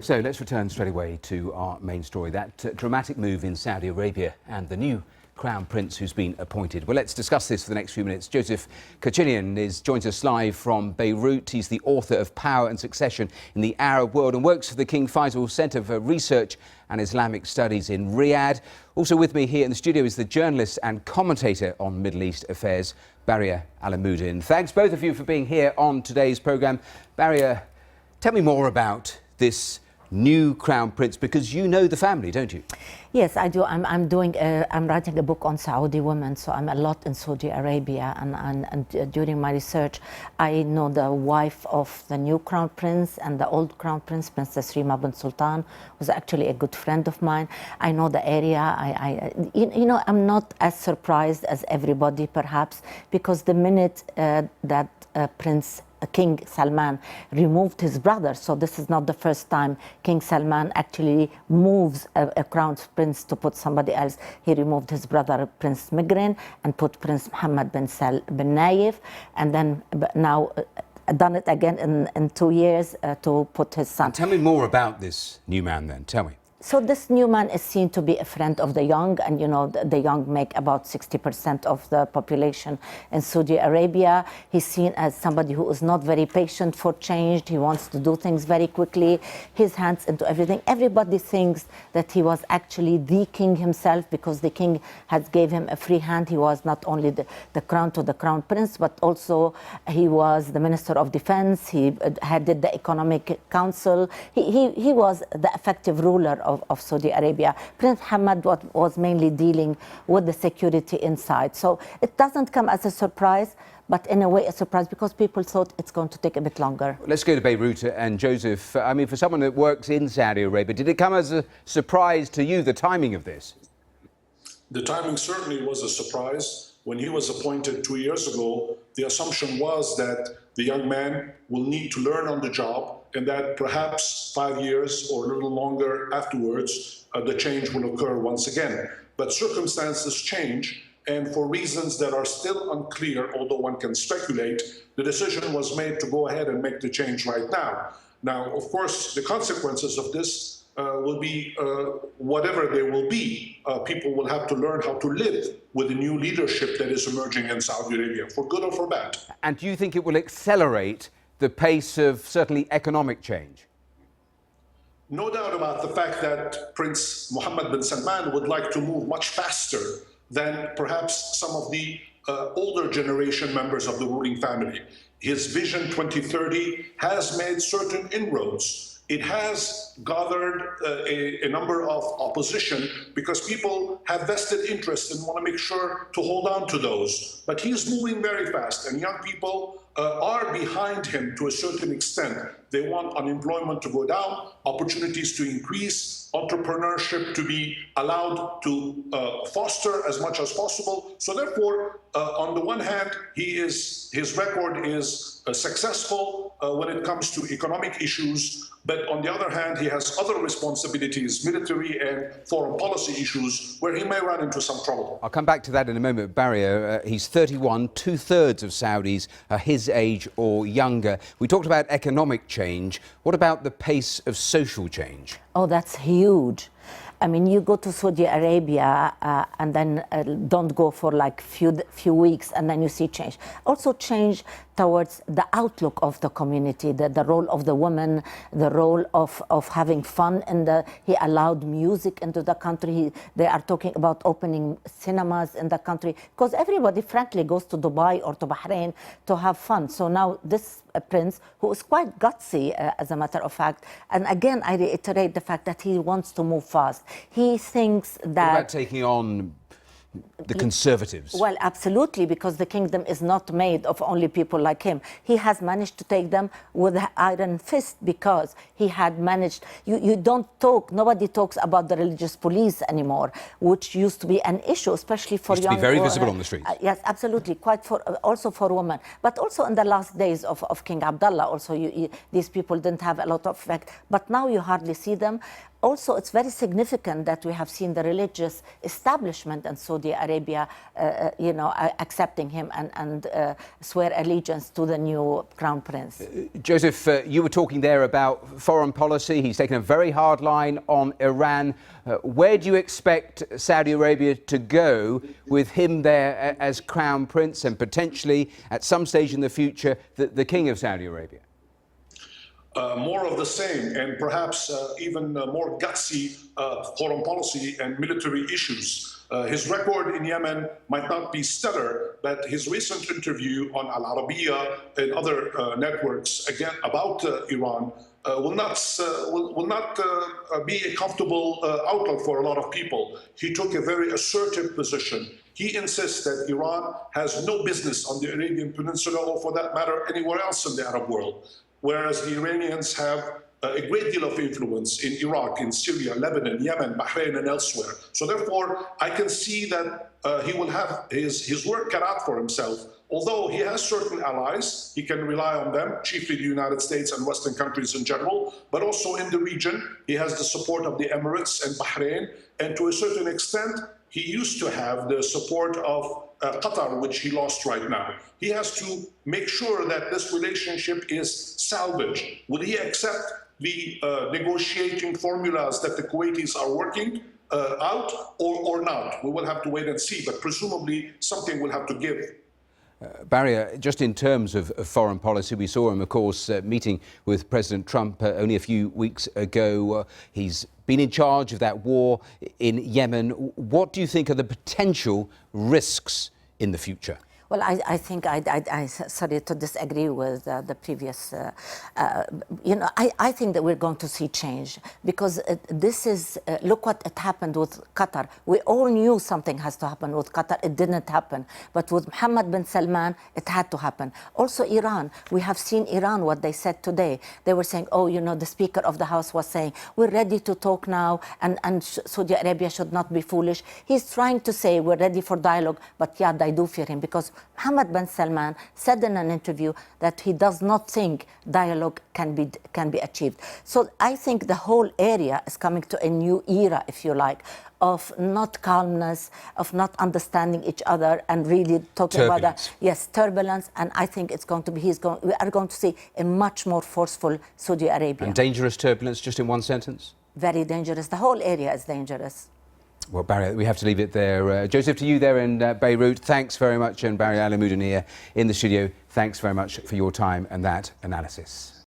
So let's return straight away to our main story, that dramatic move in Saudi Arabia and the new Crown Prince who's been appointed. Well, let's discuss this for the next few minutes. Joseph Kachinian joins us live from Beirut. He's the author of Power and Succession in the Arab World and works for the King Faisal Centre for Research and Islamic Studies in Riyadh. Also with me here in the studio is the journalist and commentator on Middle East affairs, Baria Alamuddin. Thanks both of you for being here on today's programme. Baria, tell me more about this new Crown Prince, because you know the family, don't you? Yes, I do. I'm writing a book on Saudi women, so I'm a lot in Saudi Arabia, and during my research, I know the wife of the new Crown Prince and the old Crown Prince, Princess Mohammed bin Salman, was actually a good friend of mine. I know the area. You know, I'm not as surprised as everybody, perhaps, because the minute that King Salman removed his brother, so this is not the first time King Salman actually moves a crown prince to put somebody else. He removed his brother Prince Migrin and put Prince Mohammed bin Nayef, and then now done it again in 2 years to put his son. Tell me more about this new man then, tell me. So this new man is seen to be a friend of the young, and you know the young make about 60% of the population in Saudi Arabia. He's seen as somebody who is not very patient for change. He wants to do things very quickly, his hands into everything. Everybody thinks that he was actually the king himself, because the king has gave him a free hand. He was not only the crown to the crown prince, but also he was the minister of defense. He headed the economic council. He was the effective ruler of Saudi Arabia. Prince Mohammed was mainly dealing with the security inside. So it doesn't come as a surprise, but in a way a surprise, because people thought it's going to take a bit longer. Let's go to Beirut and Joseph. I mean, for someone that works in Saudi Arabia, did it come as a surprise to you, the timing of this? The timing certainly was a surprise. When he was appointed 2 years ago, the assumption was that the young man will need to learn on the job, and that perhaps 5 years or a little longer afterwards, the change will occur once again. But circumstances change, and for reasons that are still unclear, although one can speculate, the decision was made to go ahead and make the change right now. Now, of course, the consequences of this will be whatever they will be. People will have to learn how to live with the new leadership that is emerging in Saudi Arabia, for good or for bad. And do you think it will accelerate the pace of certainly economic change? No doubt about the fact that Prince Mohammed bin Salman would like to move much faster than perhaps some of the older generation members of the ruling family. His Vision 2030 has made certain inroads. It has gathered a number of opposition, because people have vested interest and want to make sure to hold on to those. But he's moving very fast, and young people are behind him to a certain extent. They want unemployment to go down, opportunities to increase, entrepreneurship to be allowed to foster as much as possible. So therefore, on the one hand, his record is successful when it comes to economic issues, but on the other hand, he has other responsibilities, military and foreign policy issues, where he may run into some trouble. I'll come back to that in a moment. Baria, he's 31, 2/3 of Saudis are his age or younger. We talked about economic change. What about the pace of social change? Oh, that's huge. I mean, you go to Saudi Arabia and then don't go for like few weeks, and then you see change. Also change towards the outlook of the community, the role of the woman, the role of having fun. He allowed music into the country. They are talking about opening cinemas in the country, because everybody frankly goes to Dubai or to Bahrain to have fun. So now this prince, who is quite gutsy as a matter of fact, and again I reiterate the fact that he wants to move fast. He thinks that... What about taking on the conservatives? Well, absolutely, because the kingdom is not made of only people like him. He has managed to take them with an iron fist, because he had managed... You don't talk, nobody talks about the religious police anymore, which used to be an issue, especially for young... Used to be very visible on the streets. Yes, absolutely, also for women. But also in the last days of King Abdullah, also these people didn't have a lot of effect. But now you hardly see them. Also, it's very significant that we have seen the religious establishment in Saudi Arabia, accepting him and swear allegiance to the new crown prince. Joseph, you were talking there about foreign policy. He's taken a very hard line on Iran. Where do you expect Saudi Arabia to go with him there as crown prince and potentially at some stage in the future the king of Saudi Arabia? More of the same, and perhaps even more gutsy foreign policy and military issues. His record in Yemen might not be stellar, but his recent interview on Al Arabiya and other networks again about Iran will not be a comfortable outlook for a lot of people. He took a very assertive position. He insists that Iran has no business on the Arabian Peninsula, or for that matter, anywhere else in the Arab world. Whereas the Iranians have a great deal of influence in Iraq, in Syria, Lebanon, Yemen, Bahrain, and elsewhere. So therefore, I can see that he will have his work cut out for himself. Although he has certain allies, he can rely on them, chiefly the United States and Western countries in general, but also in the region, he has the support of the Emirates and Bahrain, and to a certain extent, he used to have the support of Qatar, which he lost right now. He has to make sure that this relationship is salvaged. Will he accept the negotiating formulas that the Kuwaitis are working out or not? We will have to wait and see, but presumably something will have to give. Barry, just in terms of foreign policy, we saw him, of course, meeting with President Trump only a few weeks ago. He's been in charge of that war in Yemen. What do you think are the potential risks in the future? Well, I think I sorry to disagree with the previous. I think that we're going to see change because this is look what had happened with Qatar. We all knew something has to happen with Qatar. It didn't happen, but with Mohammed bin Salman, it had to happen. Also, Iran. We have seen Iran. What they said today. They were saying, oh, the Speaker of the House was saying we're ready to talk now, and Saudi Arabia should not be foolish. He's trying to say we're ready for dialogue, but yeah, I do fear him because Mohammed bin Salman said in an interview that he does not think dialogue can be achieved. So I think the whole area is coming to a new era, if you like, of not calmness, of not understanding each other, and really talking turbulence. About turbulence. And I think it's going to be we are going to see a much more forceful Saudi Arabia. And dangerous turbulence, just in one sentence? Very dangerous. The whole area is dangerous. Well, Barry, we have to leave it there. Joseph, to you there in Beirut, thanks very much. And Barry Alamuddin here in the studio, thanks very much for your time and that analysis.